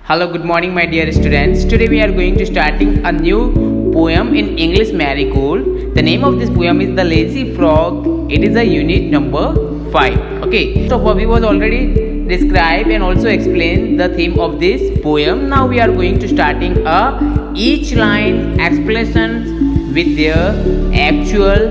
Hello, good morning, my dear students. Today we are going to starting a new poem in English Marigold. The name of this poem is The Lazy Frog. It is a unit number 5. Okay, so we was already described and also explained the theme of this poem. Now we are going to starting each line explanations with their actual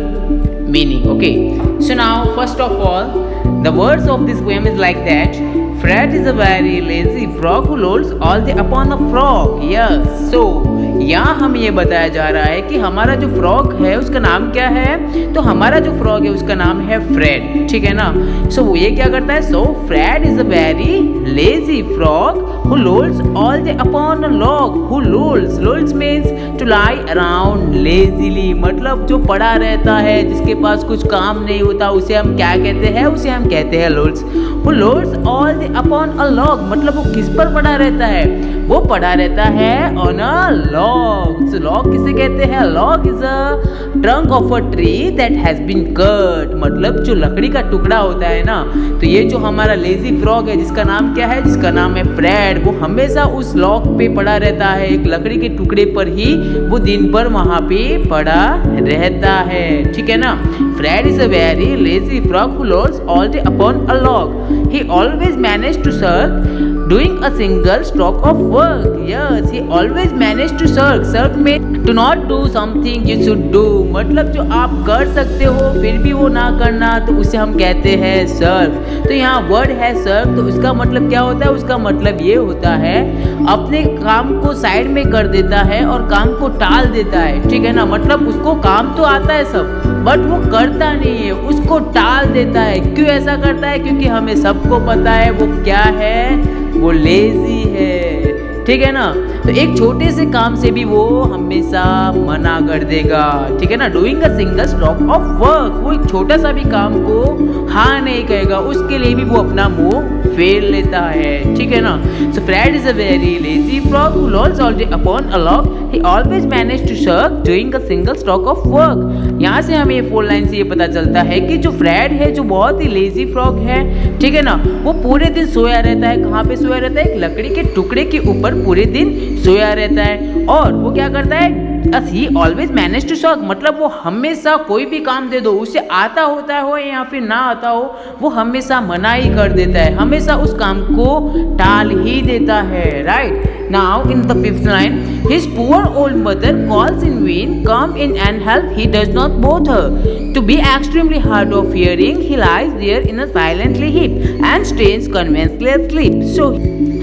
meaning. Okay, so now first of all, the words of this poem is like that. Fred is a very lazy frog who lolls all day upon a frog. Yes, so यहाँ हमें ये बताया जा रहा है कि हमारा जो फ्रॉग है उसका नाम क्या है। तो हमारा जो फ्रॉग है उसका नाम है फ्रेड, ठीक है ना। सो वो ये क्या करता है, so Fred is a very lazy frog who lolls all day upon a log. Who lolls means to lie around lazily, मतलब जो पड़ा रहता है, जिसके पास कुछ काम नहीं होता, उसे हम क्या कहते हैं, उसे हम कहते हैं lolls. Who lolls all day upon a log, मतलब वो किस पर पड़ा रहता है, वो पड़ा रहता है on a log. So log किसे कहते हैं, log is a trunk of a tree that has been cut, मतलब जो लकड़ी का टुकड़ा होता है ना। तो ये जो हमारा लेजी फ्रॉग है जिसका नाम क्या है, जिसका नाम है फ्रेड, वो हमेशा उस लॉग पे पड़ा रहता है, एक लकड़ी के टुकड़े पर ही वो दिन भर वहां पे पड़ा रहता है, ठीक है ना। Fred is a very lazy frog who lolls all day upon a log. He always managed to shirk doing a single stroke of work. Yes, he always managed to shirk. Shirk में to not do something you should do, मतलब जो आप कर सकते हो फिर भी वो ना करना, तो उसे हम कहते हैं shirk. तो यहाँ वर्ड है shirk, तो उसका मतलब क्या होता है, उसका मतलब ये होता है अपने काम को साइड में कर देता है और काम को टाल देता है, ठीक है ना। मतलब उसको काम तो आता है सब, बट वो करता नहीं है, उसको टाल देता है। क्यों ऐसा करता है, क्योंकि हमें सबको पता है वो क्या है, वो लेजी है, ठीक है ना। तो एक छोटे से काम से भी वो हमेशा मना कर देगा, ठीक है ना। Doing a single stroke of work, वो एक छोटा सा भी काम को हाँ नहीं कहेगा, उसके लिए भी वो अपना मुंह फेर लेता है, ठीक है ना। So Fred is a very lazy frog who lolls all day upon a log. He always manage to shirk doing a single stroke of work. यहाँ से हमें ये 4 लाइन से ये पता चलता है कि जो फ्रेड है, जो बहुत ही लेजी फ्रॉग है, ठीक है ना, वो पूरे दिन सोया रहता है. कहाँ पे सोया रहता है, एक लकड़ी के टुकड़े के ऊपर पूरे दिन सोया रहता है. और वो क्या करता है, he always manage to shirk, मतलब वो हमेशा कोई भी काम दे दो, उसे आता होता हो या फिर ना आता हो, वो हमेशा मना ही कर देता है, हमेशा उस काम को टाल ही देता है. Right now in the 5th line, his poor old mother calls in vain, come in and help, he does not bother. To be extremely hard of hearing, he lies there in a silently heat and stains conventionally asleep.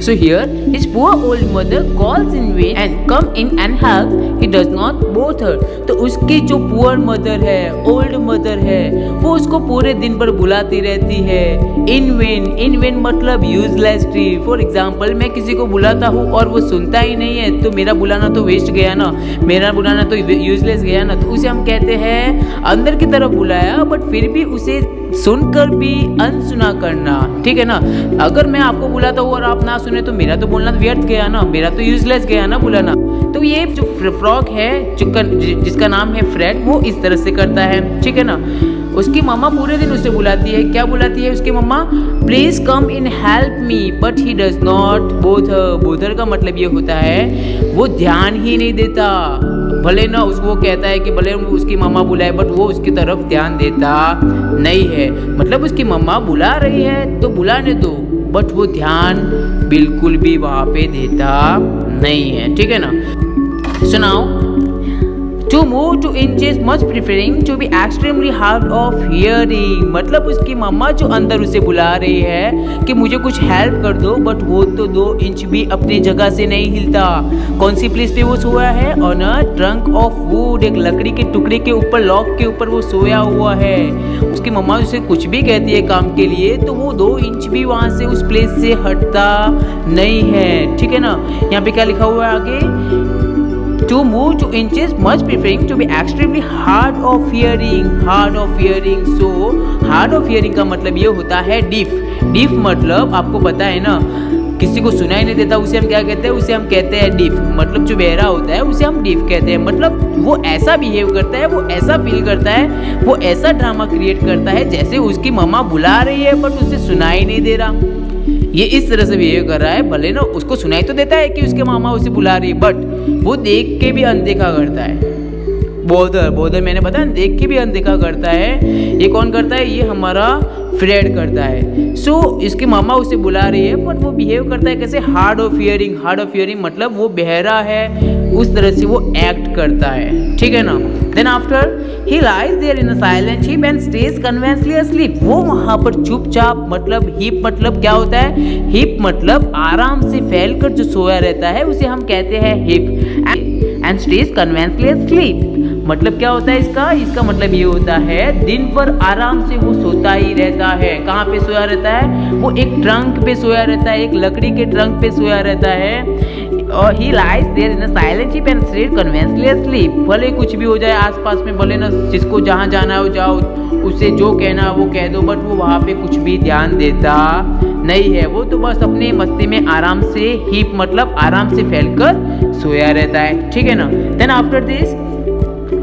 So here his poor old mother calls in vain and come in and help, he does not bother. तो उसकी जो poor mother है, old mother है, वो उसको पूरे दिन भर बुलाती रहती है. इन वेन मतलब यूजलेसली. फॉर एग्जाम्पल, मैं किसी को बुलाता हूँ और वो सुनता ही नहीं है, तो मेरा बुलाना तो वेस्ट गया ना, मेरा बुलाना तो यूजलेस गया ना. तो उसे हम कहते हैं अंदर की तरफ बुलाया, बट फिर भी उसे सुनकर भी अनसुना करना, ठीक है ना. अगर मैं आपको बुलाता हूँ और आप ना सुने तो मेरा तो बोलना तो व्यर्थ गया ना, मेरा तो यूजलेस गया ना बुलाना. तो ये जो फ्रॉग है जिसका नाम है फ्रेड, वो इस तरह से करता है, ठीक है ना. उसकी मम्मा पूरे दिन उसे बुलाती है, क्या बुलाती है उसकी मम्मा, please come in help me, but he does not bother का मतलब ये होता है वो ध्यान ही नहीं देता. भले ना उसको कहता है कि भले उसकी मम्मा बुलाए, बट वो उसकी तरफ ध्यान देता नहीं है. मतलब उसकी मम्मा बुला रही है तो बुलाने दो, बट वो ध्यान बिल्कुल भी वहाँ पे देता नहीं है, ठीक है ना. So now to move to inches much preferring to be extremely hard of hearing, मतलब उसकी मम्मा जो अंदर उसे बुला रही है कि मुझे कुछ हेल्प कर दो, बट वो तो 2 इंच भी अपनी जगह से नहीं हिलता. कौन सी प्लेस पे वो सोया है, on a trunk of would, एक लकड़ी के टुकड़े के ऊपर, लॉग के ऊपर वो सोया हुआ है. उसकी मम्मा उसे कुछ भी कहती है काम के लिए, तो वो 2 इंच भी वहां से उस प्लेस से हटता नहीं है, ठीक है ना. यहाँ पे क्या लिखा हुआ है आगे, to move to inches much preferring to be extremely hard of hearing. So hard of hearing का मतलब ये होता है deaf मतलब आपको पता है ना, किसी को सुनाई नहीं देता, उसे हम क्या कहते हैं, उसे हम कहते हैं deaf. मतलब जो बहरा होता है उसे हम deaf कहते हैं. मतलब वो ऐसा बिहेव करता है, वो ऐसा फील करता है, वो ऐसा ड्रामा क्रिएट करता है जैसे उसकी मम्मा बुला रही है बट उसे सुनाई नहीं दे रहा. ये इस तरह से बिहेव कर रहा है, भले ना उसको सुनाई तो देता है कि उसके मामा उसे बुला रही है, बट वो देख के भी अनदेखा करता है। बोधर मैंने बताया देख के भी अनदेखा करता है। ये कौन करता है? ये हमारा फ्रेड करता है। सो इसके मामा उसे बुला रही है, बट वो बिहेव करता है कैसे? हार्ड ऑफ हियरिंग मतलब वो बहरा है, उस तरह से वो एक्ट करता है, ठीक है ना। Then after he lies there in a silent heap and stays conveniently asleep। वो वहां पर चुपचाप, मतलब हीप मतलब क्या होता है? हीप मतलब आराम से फैलकर जो सोया रहता है उसे हम कहते हैं heap. And stays conveniently asleep मतलब क्या होता है इसका मतलब ये होता है दिन भर आराम से वो सोता ही रहता है। कहाँ पे सोया रहता है? वो एक ट्रंक पे सोया रहता है, एक लकड़ी के ट्रंक पे सोया रहता है। और he lies there in a silent heap and stays conveniently asleep। भले कुछ भी हो जाए आसपास में, भले ना जिसको जहाँ जाना हो जाओ, उसे जो कहना है वो कह दो, बट वो वहाँ पे कुछ भी ध्यान देता नहीं है। वो तो बस अपने मस्ती में आराम से, हीप मतलब आराम से फैलकर सोया रहता है, ठीक है ना। Then after this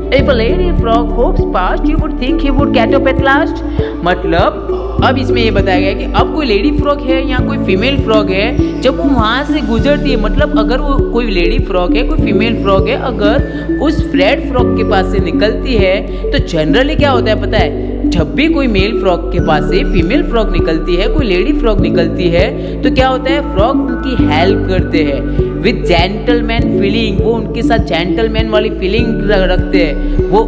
If a lady frog hops past, you would think he would catch up at last। मतलब अब इसमें ये बताया गया है कि अब कोई लेडी फ्रॉग है या कोई फीमेल फ्रॉग है, जब वो वहाँ से गुजरती है, मतलब अगर वो कोई लेडी फ्रॉग है, कोई फीमेल फ्रॉग है, अगर उस फ्रेड फ्रॉग के पास से निकलती है तो जनरली क्या होता है पता है? जब भी कोई मेल फ्रॉग के पास से फीमेल फ्रॉग निकलती है, कोई लेडी फ्रॉग निकलती है, तो क्या होता है? फ्रॉग उनकी हेल्प करते हैं विद जेंटलमैन फीलिंग। वो उनके साथ जेंटलमैन वाली फीलिंग रखते हैं, वो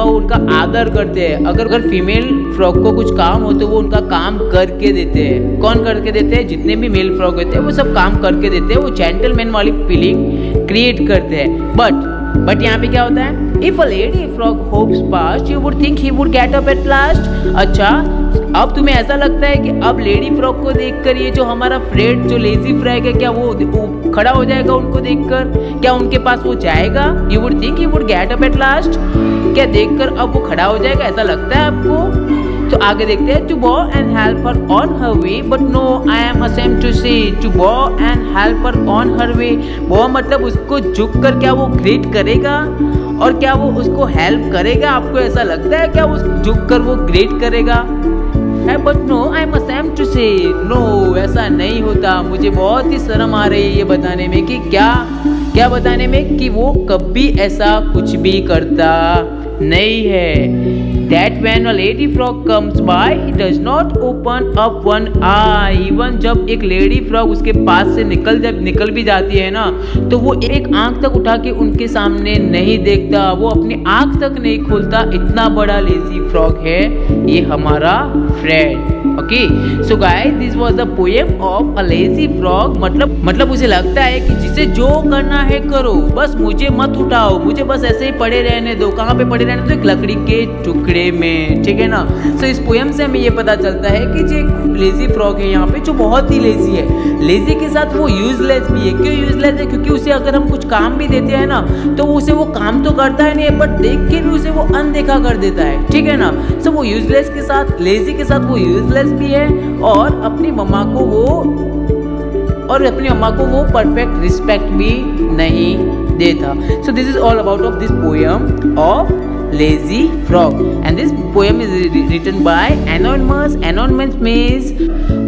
उनका आदर करते हैं। अगर फीमेल फ्रॉग को कुछ काम हो तो वो उनका काम करके देते हैं। कौन करके देते हैं? जितने भी मेल फ्रॉग होते हैं वो सब काम करके देते हैं, वो जेंटलमैन वाली फीलिंग क्रिएट करते हैं। बट यहाँ पे क्या होता है? If a lady frog hops past, you would think he would get up at last। अच्छा, अब तुम्हें ऐसा लगता है कि अब लेडी फ्रॉग को देखकर ये जो हमारा फ्रेड जो लेजी फ्रॉग है, क्या वो खड़ा हो जाएगा उनको देखकर? क्या उनके पास वो जाएगा? You would think he would get up at last। क्या देखकर अब वो खड़ा हो जाएगा, ऐसा लगता है आपको? तो आगे देखते हैं। To bow and help her on her way, but no, I am ashamed to say। To bow and help her on her way। bow मतलब उसको झुक कर क्या वो ग्रीट करेगा और क्या वो उसको हेल्प करेगा? आपको ऐसा लगता है क्या वो झुक कर वो ग्रीट करेगा? But no, I am ashamed to say। No, ऐसा नहीं होता। मुझे बहुत ही शर्म आ रही है ये बताने में कि क्या बताने में कि वो कभी ऐसा कुछ भी करता नहीं है। That when a lady frog comes by, he does not open up one eye। Even जब एक लेडी फ्रॉग उसके पास से निकल भी जाती है ना, तो वो एक आंख तक उठा के उनके सामने नहीं देखता, वो अपनी आंख तक नहीं खोलता। इतना बड़ा लेजी फ्रॉग है ये हमारा Fred. Okay, so guys, this was the poem of a lazy frog. मतलब उसे लगता है कि जिसे जो करना है करो, बस मुझे मत उठाओ, मुझे बस ऐसे ही पड़े रहने दो। कहाँ पे पड़े रहने दो? एक लकड़ी के टुकड़े में, ठीक है ना। सो इस पोएम से हमें ये पता चलता है कि जो एक लेजी फ्रॉग है यहाँ पे, जो बहुत ही लेजी है, लेजी के साथ वो यूजलेस भी है। क्यों यूजलेस है? क्योंकि उसे अगर हम कुछ काम भी देते हैं ना, तो उसे वो काम तो करता है नहीं, बट देख के भी उसे वो अनदेखा कर देता है, ठीक है ना। सो वो यूजलेस के साथ, लेजी के साथ वो यूजलेस भी है, और अपनी मम्मा को वो परफेक्ट रिस्पेक्ट भी नहीं देता। So this is all about of this poem of lazy frog, and this poem is written by anonymous। anonymous means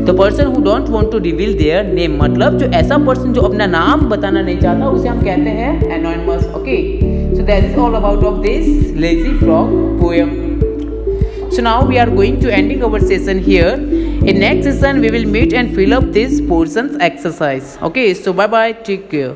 the person who don't want to reveal their name। मतलब जो ऐसा person जो अपना नाम बताना नहीं चाहता उसे हम कहते हैं anonymous। okay, so that is all about of this lazy frog poem। so now we are going to ending our session here। in next session we will meet and fill up this portions exercise। okay, so bye bye, take care।